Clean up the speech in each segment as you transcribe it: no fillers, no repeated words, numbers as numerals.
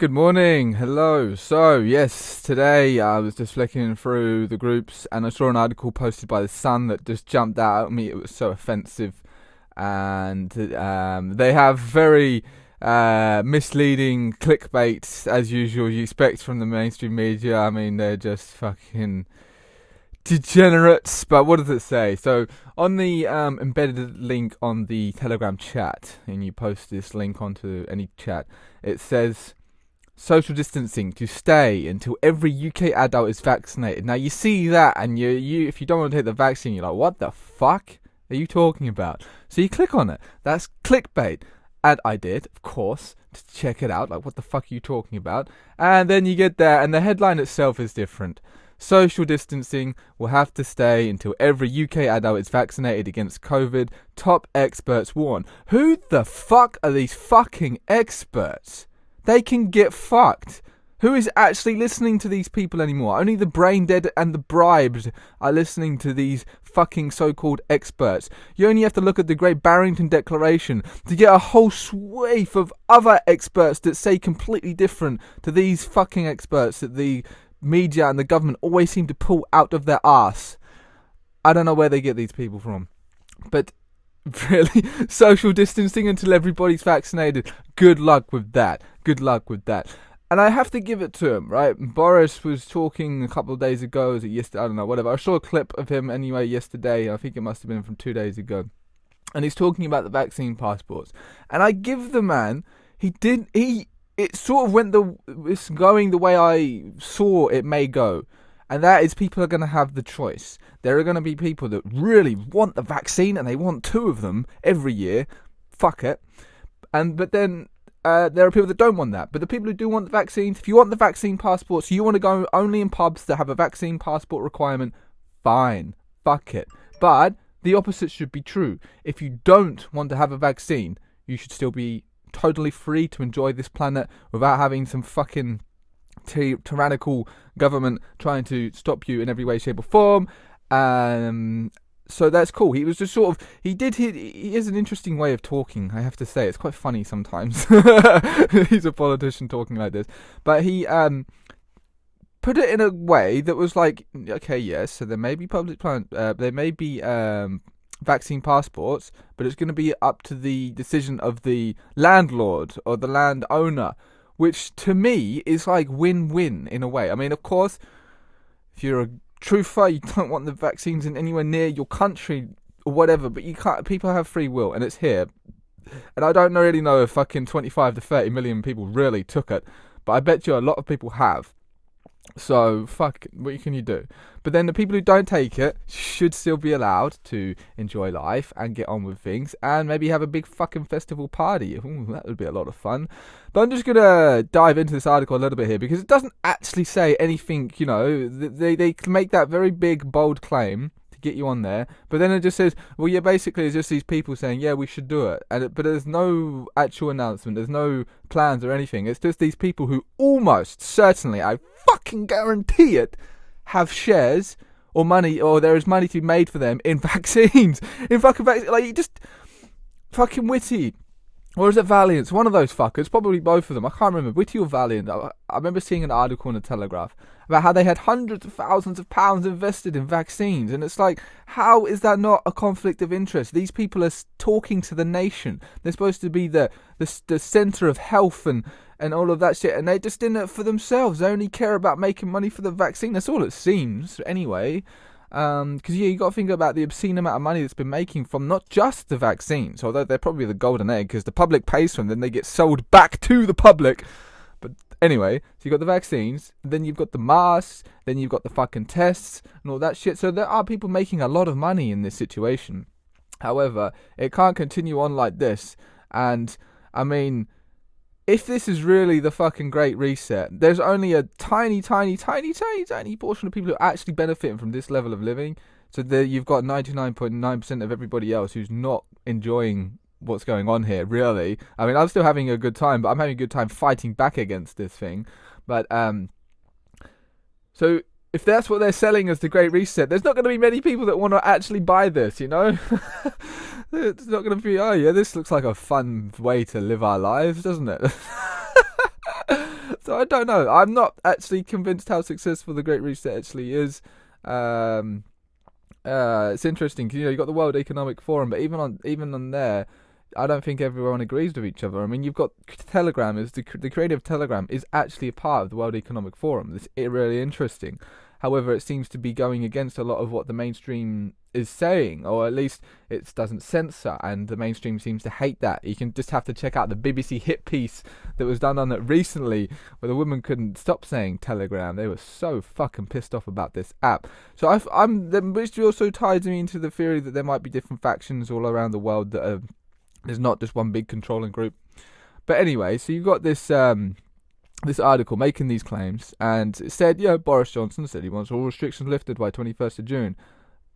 Good morning, hello. So, yes, today I was just flicking through the groups and I saw an article posted by The Sun that just jumped out at me. It was so offensive, and they have very misleading clickbait, as usual, you expect from the mainstream media. I mean, they're just fucking degenerates. But what does it say? So, on the embedded link on the Telegram chat, and you post this link onto any chat, it says social distancing to stay until every UK adult is vaccinated. Now you see that, and you if you don't want to take the vaccine, you're like, what the fuck are you talking about? So you click on it. That's clickbait. And I did, of course, to check it out. Like, what the fuck are you talking about? And then you get there, and the headline itself is different. Social distancing will have to stay until every UK adult is vaccinated against COVID. Top experts warn. Who the fuck are these fucking experts? They can get fucked. Who is actually listening to these people anymore? Only the brain dead and the bribed are listening to these fucking so-called experts. You only have to look at the Great Barrington Declaration to get a whole swathe of other experts that say completely different to these fucking experts that the media and the government always seem to pull out of their arse. I don't know where they get these people from, but really, social distancing until everybody's vaccinated. Good luck with that. Good luck with that. And I have to give it to him, right? Boris was talking a couple of days ago, was it yesterday? I don't know, whatever. I saw a clip of him anyway yesterday. I think it must have been from 2 days ago. And he's talking about the vaccine passports. And I give the man, it sort of it's going the way I saw it may go. And that is, people are going to have the choice. There are going to be people that really want the vaccine and they want 2 of them every year. Fuck it. But then there are people that don't want that. But the people who do want the vaccines, if you want the vaccine passports, you want to go only in pubs that have a vaccine passport requirement, fine. Fuck it. But the opposite should be true. If you don't want to have a vaccine, you should still be totally free to enjoy this planet without having some fucking tyrannical government trying to stop you in every way, shape or form. So that's cool. He was just sort of, he has an interesting way of talking, I have to say. It's quite funny sometimes. He's a politician talking like this. But he put it in a way that was like, okay, yes, so there may be vaccine passports, but it's going to be up to the decision of the landlord or the landowner, which to me is like win-win in a way. I mean, of course, if you're a truther, you don't want the vaccines in anywhere near your country or whatever, but you can't. People have free will, and it's here. And I don't really know if fucking 25 to 30 million people really took it, but I bet you a lot of people have. So, fuck, what can you do? But then the people who don't take it should still be allowed to enjoy life and get on with things and maybe have a big fucking festival party. Ooh, that would be a lot of fun. But I'm just going to dive into this article a little bit here because it doesn't actually say anything, you know. They make that very big, bold claim to get you on there, but then it just says, well, yeah, basically it's just these people saying, yeah, we should do it. But there's no actual announcement, there's no plans or anything. It's just these people who almost certainly, I fucking guarantee it, have shares or money, or there is money to be made for them in vaccines. In fucking vaccines. Like, just fucking Witty. Or is it Valiant? One of those fuckers. Probably both of them. I can't remember. Witty or Valiant. I remember seeing an article in the Telegraph about how they had hundreds of thousands of pounds invested in vaccines. And it's like, how is that not a conflict of interest? These people are talking to the nation. They're supposed to be the centre of health and all of that shit. And they're just in it for themselves. They only care about making money for the vaccine. That's all it seems, anyway. Because you got to think about the obscene amount of money that's been making from not just the vaccines, although they're probably the golden egg, because the public pays for them, then they get sold back to the public. But anyway, so you've got the vaccines, then you've got the masks, then you've got the fucking tests, and all that shit. So there are people making a lot of money in this situation. However, it can't continue on like this. And, I mean, if this is really the fucking Great Reset, there's only a tiny portion of people who are actually benefiting from this level of living. So there you've got 99.9% of everybody else who's not enjoying what's going on here, really. I mean, I'm still having a good time, but I'm having a good time fighting back against this thing. But, so if that's what they're selling as the Great Reset, there's not going to be many people that want to actually buy this, you know? It's not going to be, oh yeah, this looks like a fun way to live our lives, doesn't it? So I don't know. I'm not actually convinced how successful the Great Reset actually is. It's interesting because you got the World Economic Forum, but even on there, I don't think everyone agrees with each other. I mean, you've got Telegram the creative Telegram is actually a part of the World Economic Forum. It's really interesting. However, it seems to be going against a lot of what the mainstream is saying, or at least it doesn't censor, and the mainstream seems to hate that. You can just have to check out the BBC hit piece that was done on it recently, where the woman couldn't stop saying Telegram. They were so fucking pissed off about this app. So which also ties me into the theory that there might be different factions all around the world that are. There's not just one big controlling group. But anyway, so you've got this this article making these claims, and it said, Boris Johnson said he wants all restrictions lifted by 21st of June.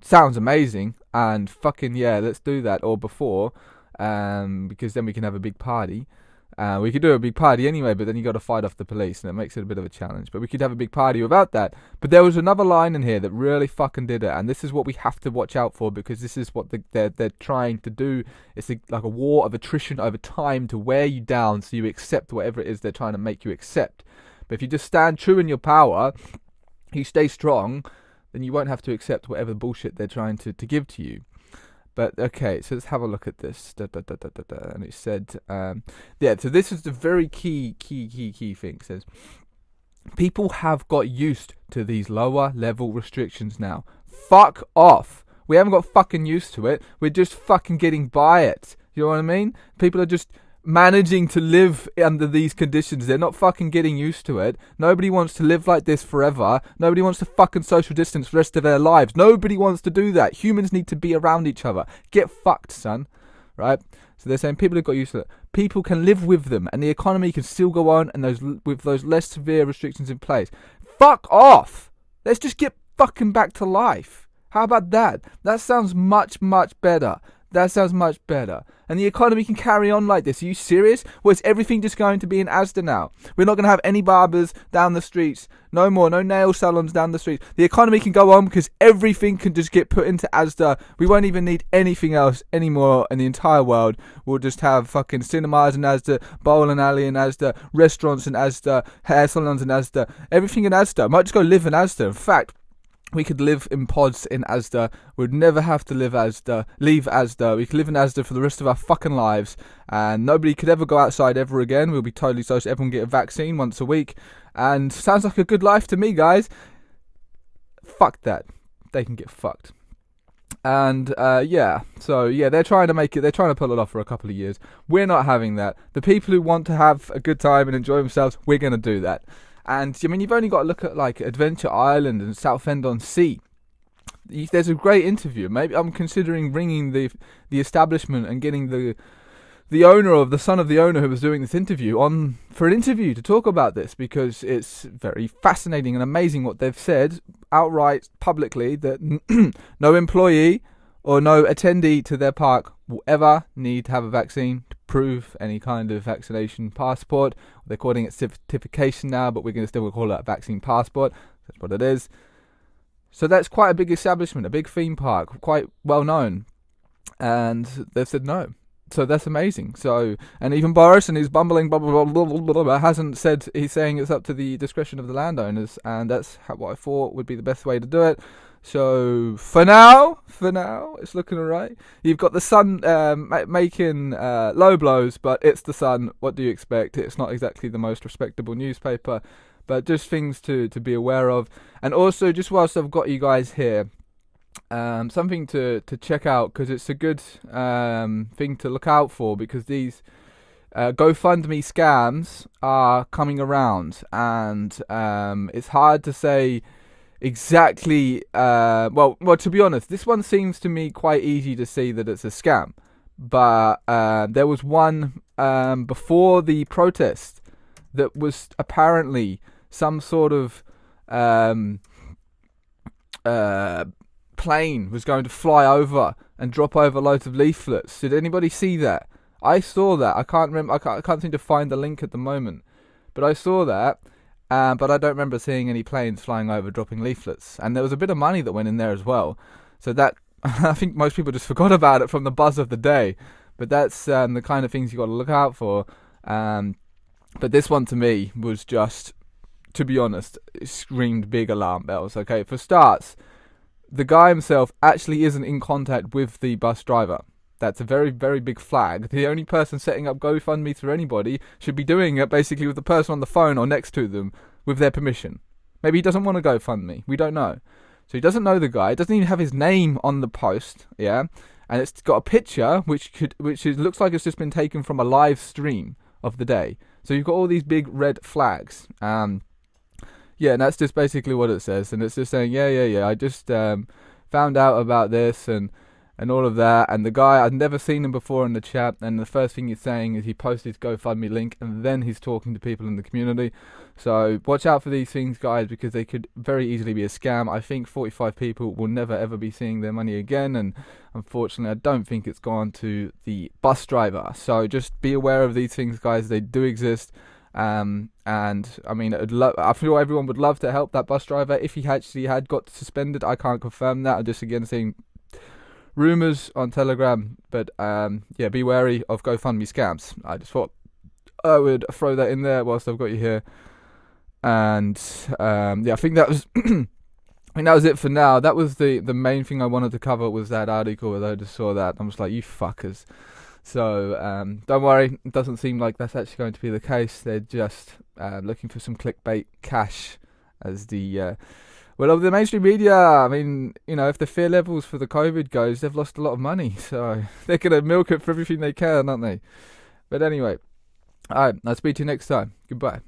Sounds amazing, and fucking let's do that, or before, because then we can have a big party. We could do a big party anyway, but then you got to fight off the police, and it makes it a bit of a challenge. But we could have a big party without that. But there was another line in here that really fucking did it, and this is what we have to watch out for, because this is what they're trying to do. It's like a war of attrition over time to wear you down, so you accept whatever it is they're trying to make you accept. But if you just stand true in your power, you stay strong, then you won't have to accept whatever bullshit they're trying to give to you. But okay, so let's have a look at this. And it said, so this is the very key thing. It says, people have got used to these lower level restrictions now. Fuck off. We haven't got fucking used to it. We're just fucking getting by it. You know what I mean? People are just managing to live under these conditions. They're not fucking getting used to it. Nobody wants to live like this forever. Nobody wants to fucking social distance the rest of their lives. Nobody wants to do that. Humans need to be around each other. Get fucked, son. Right? So they're saying people have got used to it. People can live with them, and the economy can still go on, and with those less severe restrictions in place. Fuck off. Let's just get fucking back to life. How about that? That sounds much, much better. That sounds much better. And the economy can carry on like this. Are you serious? Well, is everything just going to be in Asda now? We're not going to have any barbers down the streets. No more. No nail salons down the streets. The economy can go on because everything can just get put into Asda. We won't even need anything else anymore in the entire world. We'll just have fucking cinemas in Asda, bowling alley in Asda, restaurants in Asda, hair salons in Asda. Everything in Asda. Might just go live in Asda. In fact, we could live in pods in Asda. We'd never have to leave Asda. We could live in Asda for the rest of our fucking lives. And nobody could ever go outside ever again. We'll be totally social. Everyone get a vaccine once a week. And sounds like a good life to me, guys. Fuck that. They can get fucked. And, they're trying to make it. They're trying to pull it off for a couple of years. We're not having that. The people who want to have a good time and enjoy themselves, we're going to do that. And, I mean, you've only got to look at, like, Adventure Island and Southend-on-Sea. There's a great interview. Maybe I'm considering ringing the establishment and getting the son of the owner who was doing this interview on for an interview to talk about this, because it's very fascinating and amazing what they've said outright publicly, that no employee or no attendee to their park will ever need to have a vaccine to prove any kind of vaccination passport. They're calling it certification now, but we're going to still call it a vaccine passport. That's what it is. So that's quite a big establishment, a big theme park, quite well known. And they've said no. So that's amazing. So, and even Boris, and he's bumbling, hasn't said, he's saying it's up to the discretion of the landowners, and that's what I thought would be the best way to do it. So for now, it's looking alright. You've got the Sun making low blows, but it's the Sun. What do you expect? It's not exactly the most respectable newspaper, but just things to be aware of. And also, just whilst I've got you guys here, something to check out, because it's a good thing to look out for, because these GoFundMe scams are coming around, and it's hard to say exactly. Well, to be honest, this one seems to me quite easy to see that it's a scam. But there was one before the protest that was apparently some sort of plane was going to fly over and drop over loads of leaflets. Did anybody see that? I saw that. I can't remember. I can't seem to find the link at the moment, but I saw that. But I don't remember seeing any planes flying over dropping leaflets. And there was a bit of money that went in there as well. So that, I think most people just forgot about it from the buzz of the day. But that's the kind of things you got to look out for. But this one to me was just, to be honest, it screamed big alarm bells. Okay, for starts, the guy himself actually isn't in contact with the bus driver. That's a very, very big flag. The only person setting up GoFundMe through anybody should be doing it basically with the person on the phone or next to them with their permission. Maybe he doesn't want to GoFundMe. We don't know. So he doesn't know the guy. It doesn't even have his name on the post. Yeah, and it's got a picture which looks like it's just been taken from a live stream of the day. So you've got all these big red flags. Yeah, and that's just basically what it says. And it's just saying, yeah. I just found out about this and all of that. And the guy, I'd never seen him before in the chat. And the first thing he's saying is he posted his GoFundMe link. And then he's talking to people in the community. So watch out for these things, guys, because they could very easily be a scam. I think 45 people will never, ever be seeing their money again. And unfortunately, I don't think it's gone to the bus driver. So just be aware of these things, guys. They do exist. And I mean, I feel everyone would love to help that bus driver if he actually had got suspended. I can't confirm that. I'm just again seeing rumours on Telegram, but yeah, be wary of GoFundMe scams. I just thought I would throw that in there whilst I've got you here. And yeah, I think that was I think that was it for now. That was the main thing I wanted to cover, was that article. As I just saw that, I was like, you fuckers. So don't worry, it doesn't seem like that's actually going to be the case. They're just looking for some clickbait cash as the well, of the mainstream media. I mean, you know, if the fear levels for the COVID goes, they've lost a lot of money, so they're going to milk it for everything they can, aren't they? But anyway, alright, I'll speak to you next time. Goodbye.